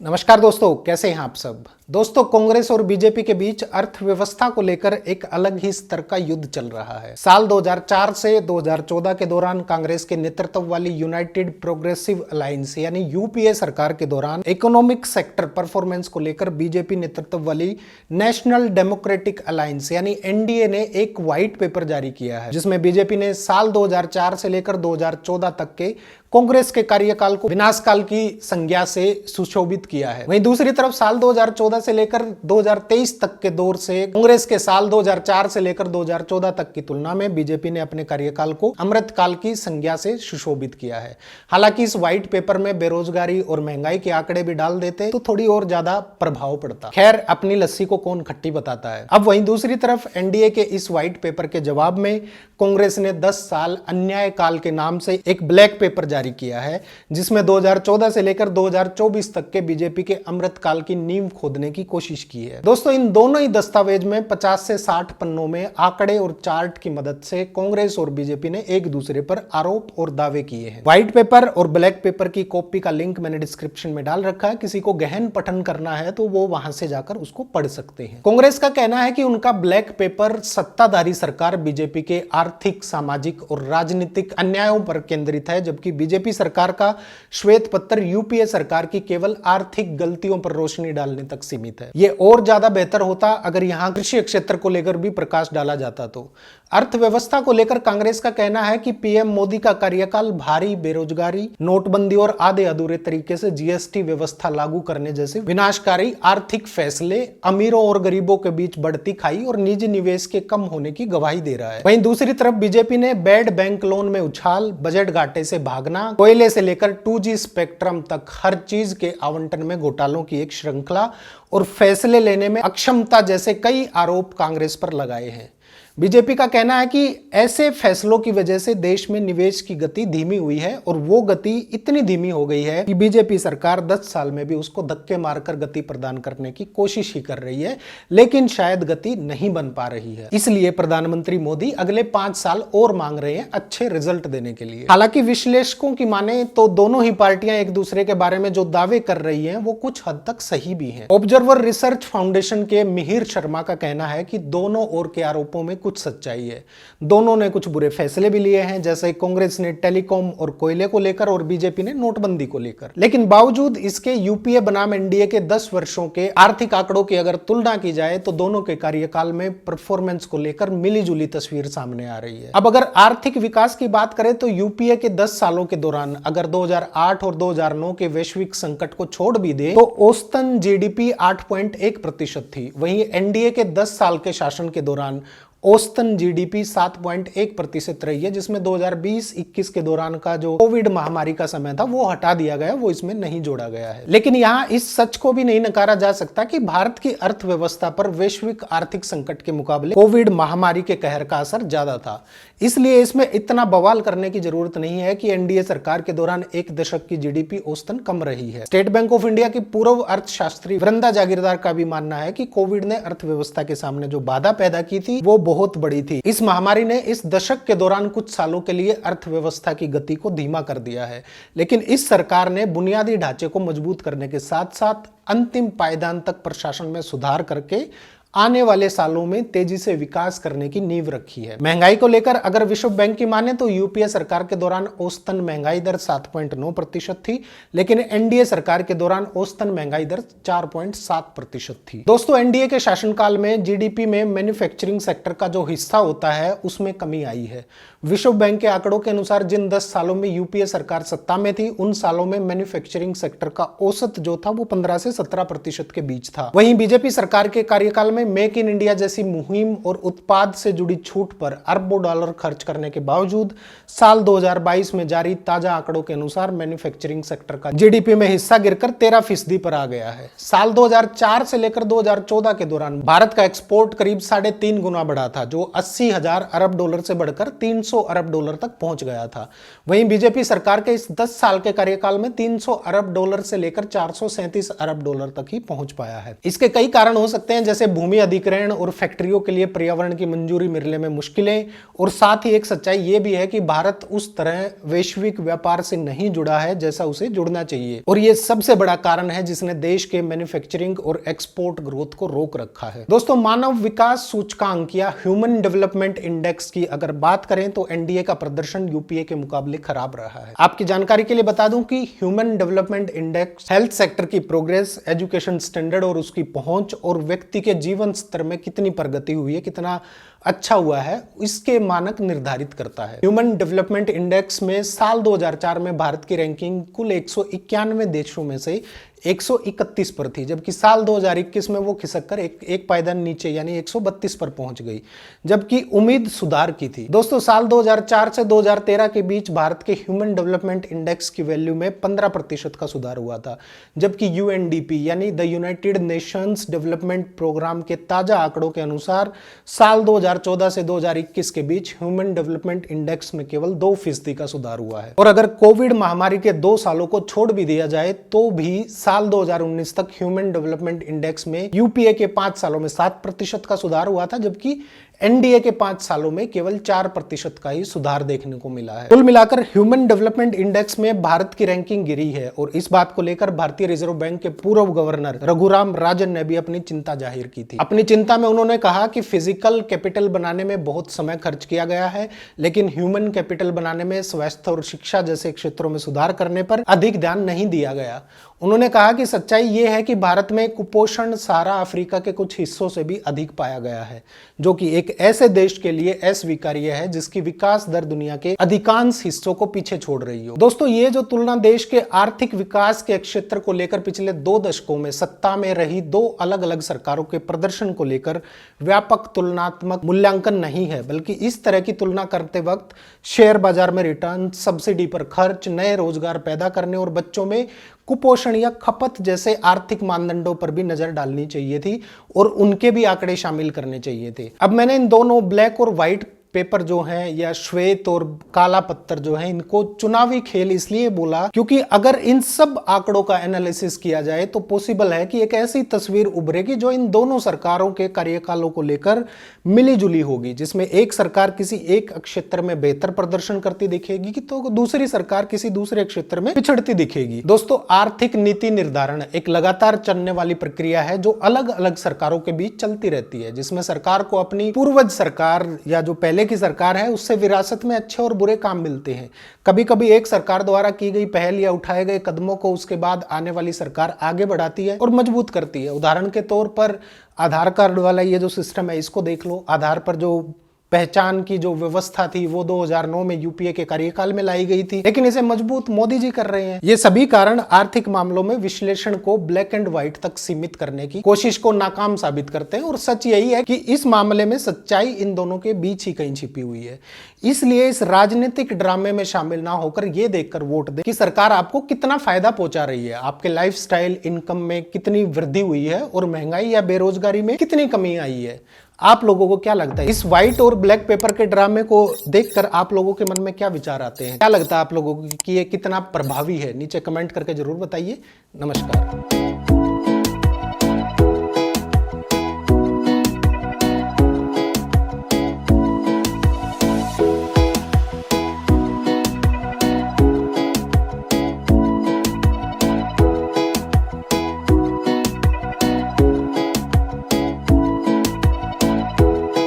नमस्कार दोस्तों, कैसे हैं आप सब। दोस्तों, कांग्रेस और बीजेपी के बीच अर्थव्यवस्था को लेकर एक अलग ही स्तर का युद्ध चल रहा है। साल 2004 से 2014 के दौरान कांग्रेस के नेतृत्व वाली यूनाइटेड प्रोग्रेसिव अलायंस यानी यूपीए सरकार के दौरान इकोनॉमिक सेक्टर परफॉर्मेंस को लेकर बीजेपी नेतृत्व वाली नेशनल डेमोक्रेटिक अलायंस यानी एनडीए ने एक व्हाइट पेपर जारी किया है, जिसमें बीजेपी ने साल 2004 से लेकर 2014 तक के कांग्रेस के कार्यकाल को विनाशकाल की संज्ञा से सुशोभित किया है। वहीं दूसरी तरफ साल 2014 से लेकर 2023 तक के दौर से कांग्रेस के साल 2004 से लेकर 2014 तक की तुलना में बीजेपी ने अपने कार्यकाल को अमृतकाल की संज्ञा से सुशोभित किया है। हालांकि इस व्हाइट पेपर में बेरोजगारी और महंगाई के आंकड़े भी डाल देते तो थोड़ी और ज्यादा प्रभाव पड़ता। खैर, अपनी लस्सी को कौन खट्टी बताता है। अब वहीं दूसरी तरफ एनडीए के इस व्हाइट पेपर के जवाब में कांग्रेस ने 10 साल अन्याय काल के नाम से एक ब्लैक पेपर जारी किया है, जिसमें 2014 से लेकर 2024 तक के बीजेपी के अमृतकाल की नींव खोदने की कोशिश की है। दोस्तों, इन दोनों ही दस्तावेज में 50 से 60 पन्नों में आंकड़े और चार्ट की मदद से कांग्रेस और बीजेपी ने एक दूसरे पर आरोप और दावे किए हैं। व्हाइट पेपर और ब्लैक पेपर की कॉपी का लिंक मैंने डिस्क्रिप्शन में डाल रखा है। किसी को गहन पठन करना है तो वो वहां से जाकर उसको पढ़ सकते हैं। कांग्रेस का कहना है कि उनका ब्लैक पेपर सत्ताधारी सरकार बीजेपी के आर्थिक, सामाजिक और राजनीतिक अन्यायों पर केंद्रित है, जबकि बीजेपी सरकार का श्वेत पत्र यूपीए सरकार की केवल आर्थिक गलतियों पर रोशनी डालने तक सीमित है। ये और ज्यादा बेहतर होता अगर यहां कृषि क्षेत्र को लेकर भी प्रकाश डाला जाता। तो अर्थव्यवस्था को लेकर कांग्रेस का कहना है कि पीएम मोदी का कार्यकाल भारी बेरोजगारी, नोटबंदी और आधे अधूरे तरीके से जीएसटी व्यवस्था लागू करने जैसे विनाशकारी आर्थिक फैसले अमीरों और गरीबों के बीच बढ़ती खाई और निजी निवेश के कम होने की गवाही दे रहा है। वहीं दूसरी तरफ बीजेपी ने बेड बैंक लोन में उछाल, बजट घाटे से भागना, कोयले से लेकर 2G स्पेक्ट्रम तक हर चीज के आवंटन में घोटालों की एक श्रृंखला और फैसले लेने में अक्षमता जैसे कई आरोप कांग्रेस पर लगाए हैं। बीजेपी का कहना है कि ऐसे फैसलों की वजह से देश में निवेश की गति धीमी हुई है और वो गति इतनी धीमी हो गई है कि बीजेपी सरकार 10 साल में भी उसको धक्के मारकर गति प्रदान करने की कोशिश ही कर रही है, लेकिन शायद गति नहीं बन पा रही है। इसलिए प्रधानमंत्री मोदी अगले 5 साल और मांग रहे हैं अच्छे रिजल्ट देने के लिए। हालांकि विश्लेषकों की माने तो दोनों ही पार्टियां एक दूसरे के बारे में जो दावे कर रही है वो कुछ हद तक सही भी है। ऑब्जर्वर रिसर्च फाउंडेशन के मिहिर शर्मा का कहना है कि दोनों ओर के आरोपों में कुछ सच्चाई है। दोनों ने कुछ बुरे फैसले भी लिए हैं, जैसे कांग्रेस ने टेलीकॉम और कोयले को लेकर और बीजेपी ने नोटबंदी को लेकर। लेकिन बावजूद इसके यूपीए बनाम एनडीए के 10 वर्षों के आर्थिक आंकड़ों की अगर तुलना की जाए तो दोनों के कार्यकाल में परफॉर्मेंस को लेकर मिलीजुली तस्वीर सामने आ रही है। अब अगर आर्थिक विकास की बात करें तो यूपीए के 10 सालों के दौरान अगर 2008 और 2009 के वैश्विक संकट को छोड़ भी दे तो औसतन जीडीपी 8.1% थी। वहीं एनडीए के 10 साल के शासन के दौरान औसतन जीडीपी 7.1% रही है, जिसमें 2020-21 के दौरान का जो कोविड महामारी का समय था वो हटा दिया गया, वो इसमें नहीं जोड़ा गया है। लेकिन यहाँ इस सच को भी नहीं नकारा जा सकता कि भारत की अर्थव्यवस्था पर वैश्विक आर्थिक संकट के मुकाबले कोविड महामारी के कहर का असर ज्यादा था। इसलिए इसमें इतना बवाल करने की जरूरत नहीं है कि एनडीए सरकार के दौरान एक दशक की जीडीपी औसतन कम रही है। स्टेट बैंक ऑफ इंडिया की पूर्व अर्थशास्त्री वृंदा जागीरदार का भी मानना है कि कोविड ने अर्थव्यवस्था के सामने जो बाधा पैदा की थी वो बहुत बड़ी थी। इस महामारी ने इस दशक के दौरान कुछ सालों के लिए अर्थव्यवस्था की गति को धीमा कर दिया है, लेकिन इस सरकार ने बुनियादी ढांचे को मजबूत करने के साथ साथ अंतिम पायदान तक प्रशासन में सुधार करके आने वाले सालों में तेजी से विकास करने की नींव रखी है। महंगाई को लेकर अगर विश्व बैंक की माने तो यूपीए सरकार के दौरान औसतन महंगाई दर 7.9% थी, लेकिन एनडीए सरकार के दौरान औसतन महंगाई दर 4.7% थी। दोस्तों, एनडीए के शासनकाल में जीडीपी में मैन्युफैक्चरिंग सेक्टर का जो हिस्सा होता है उसमें कमी आई है। विश्व बैंक के आंकड़ों के अनुसार जिन 10 सालों में यूपीए सरकार सत्ता में थी उन सालों में मैन्युफैक्चरिंग सेक्टर का औसत जो था वो 15 से 17% के बीच था। वहीं बीजेपी सरकार के कार्यकाल में मेक इन इंडिया जैसी मुहिम और उत्पाद से जुड़ी छूट पर अरबों डॉलर खर्च करने के बावजूद साल 2022 में जारी ताजा आंकड़ों के अनुसार मैन्युफैक्चरिंग सेक्टर का जीडीपी में हिस्सा गिरकर 13% पर आ गया है। साल 2004 से लेकर 2014 के दौरान भारत का एक्सपोर्ट करीब 3.5 गुना बढ़ा था, जो 80,000 अरब डॉलर से बढ़कर 300 अरब डॉलर तक पहुंच गया था। वहीं बीजेपी सरकार के इस 10 साल के कार्यकाल में 300 अरब डॉलर से लेकर 437 अरब डॉलर तक ही पहुंच पाया है। इसके कई कारण हो सकते हैं, जैसे भूमि भूमि अधिग्रहण और फैक्ट्रियों के लिए पर्यावरण की मंजूरी मिलने में मुश्किलें, और साथ ही एक सच्चाई ये भी है कि भारत उस तरह वैश्विक व्यापार से नहीं जुड़ा है जैसा उसे जुड़ना चाहिए, और ये सबसे बड़ा कारण है जिसने देश के मैन्युफैक्चरिंग और एक्सपोर्ट ग्रोथ को रोक रखा है। दोस्तों, मानव विकास सूचकांक या ह्यूमन डेवलपमेंट इंडेक्स की अगर बात करें तो एनडीए का प्रदर्शन यूपीए के मुकाबले खराब रहा है। आपकी जानकारी के लिए बता दूं कि human development index health sector की प्रोग्रेस, एजुकेशन स्टैंडर्ड और उसकी पहुंच और व्यक्ति के जीवन स्तर में कितनी प्रगति हुई है, कितना अच्छा हुआ है, इसके मानक निर्धारित करता है। ह्यूमन डेवलपमेंट इंडेक्स में साल 2004 में भारत की रैंकिंग कुल 191 देशों में से 131 पर थी, जबकि साल 2021 में वो खिसक कर एक पायदान नीचे यानी 132 पर पहुंच गई, जबकि उम्मीद सुधार की थी। दोस्तों, साल 2004 से 2013 के बीच भारत के ह्यूमन डेवलपमेंट इंडेक्स की वैल्यू में 15% का सुधार हुआ था, जबकि यूएनडीपी यानी the United Nations Development Programme के ताजा आंकड़ों के अनुसार साल 2014 से 2021 के बीच ह्यूमन डेवलपमेंट इंडेक्स में केवल 2% का सुधार हुआ है। और अगर कोविड महामारी के 2 सालों को छोड़ भी दिया जाए तो भी साल 2019 तक ह्यूमन डेवलपमेंट इंडेक्स में यूपीए के 5 सालों में 7% का सुधार हुआ था, जबकि एनडीए के 5 सालों में केवल 4% का ही सुधार देखने को मिला है। कुल मिलाकर ह्यूमन डेवलपमेंट इंडेक्स में भारत की रैंकिंग गिरी है, और इस बात को लेकर भारतीय रिजर्व बैंक के पूर्व गवर्नर रघुराम राजन ने भी अपनी चिंता जाहिर की थी। अपनी चिंता में उन्होंने कहा कि फिजिकल कैपिटल बनाने में बहुत समय खर्च किया गया है, लेकिन ह्यूमन कैपिटल बनाने में स्वास्थ्य और शिक्षा जैसे क्षेत्रों में सुधार करने पर अधिक ध्यान नहीं दिया गया। उन्होंने कहा कि सच्चाई यह है कि भारत में कुपोषण सहारा अफ्रीका के कुछ हिस्सों से भी अधिक पाया गया है, जो कि एक ऐसे देश के लिए अस्वीकार्य है जिसकी विकास दर दुनिया के अधिकांश हिस्सों को पीछे छोड़ रही हो। दोस्तों, ये जो तुलना देश के आर्थिक विकास के क्षेत्र को लेकर पिछले 2 दशकों में सत्ता में रही 2 अलग अलग सरकारों के प्रदर्शन को लेकर व्यापक तुलनात्मक मूल्यांकन नहीं है, बल्कि इस तरह की तुलना करते वक्त शेयर बाजार में रिटर्न, सब्सिडी पर खर्च, नए रोजगार पैदा करने और बच्चों में कुपोषण या खपत जैसे आर्थिक मानदंडों पर भी नजर डालनी चाहिए थी, और उनके भी आंकड़े शामिल करने चाहिए थे। अब मैंने इन दोनों ब्लैक और व्हाइट पेपर जो हैं या श्वेत और काला पत्थर जो है, इनको चुनावी खेल इसलिए बोला क्योंकि अगर इन सब आंकड़ों का एनालिसिस किया जाए तो पॉसिबल है कि एक ऐसी तस्वीर उभरेगी जो इन दोनों सरकारों के कार्यकालों को लेकर मिली जुली होगी, जिसमें एक सरकार किसी एक क्षेत्र में बेहतर प्रदर्शन करती दिखेगी तो दूसरी सरकार किसी दूसरे क्षेत्र में पिछड़ती दिखेगी। दोस्तों, आर्थिक नीति निर्धारण एक लगातार चलने वाली प्रक्रिया है जो अलग अलग सरकारों के बीच चलती रहती है, जिसमें सरकार को अपनी पूर्वज सरकार या जो पहले की सरकार है उससे विरासत में अच्छे और बुरे काम मिलते हैं। कभी कभी एक सरकार द्वारा की गई पहल या उठाए गए कदमों को उसके बाद आने वाली सरकार आगे बढ़ाती है और मजबूत करती है। उदाहरण के तौर पर आधार कार्ड वाला ये जो सिस्टम है इसको देख लो। आधार पर जो पहचान की जो व्यवस्था थी वो 2009 में यूपीए के कार्यकाल में लाई गई थी, लेकिन इसे मजबूत मोदी जी कर रहे हैं। ये सभी कारण आर्थिक मामलों में विश्लेषण को ब्लैक एंड व्हाइट तक सीमित करने की कोशिश को नाकाम साबित करते हैं, और सच यही है कि इस मामले में सच्चाई इन दोनों के बीच ही कहीं छिपी हुई है। इसलिए इस राजनीतिक ड्रामे में शामिल ना होकर ये देखकर वोट दें कि सरकार आपको कितना फायदा पहुंचा रही है, आपके लाइफस्टाइल, इनकम में कितनी वृद्धि हुई है और महंगाई या बेरोजगारी में कितनी कमी आई है। आप लोगों को क्या लगता है, इस व्हाइट और ब्लैक पेपर के ड्रामे को देखकर आप लोगों के मन में क्या विचार आते हैं? क्या लगता है आप लोगों को कि ये कितना प्रभावी है? नीचे कमेंट करके जरूर बताइए। नमस्कार।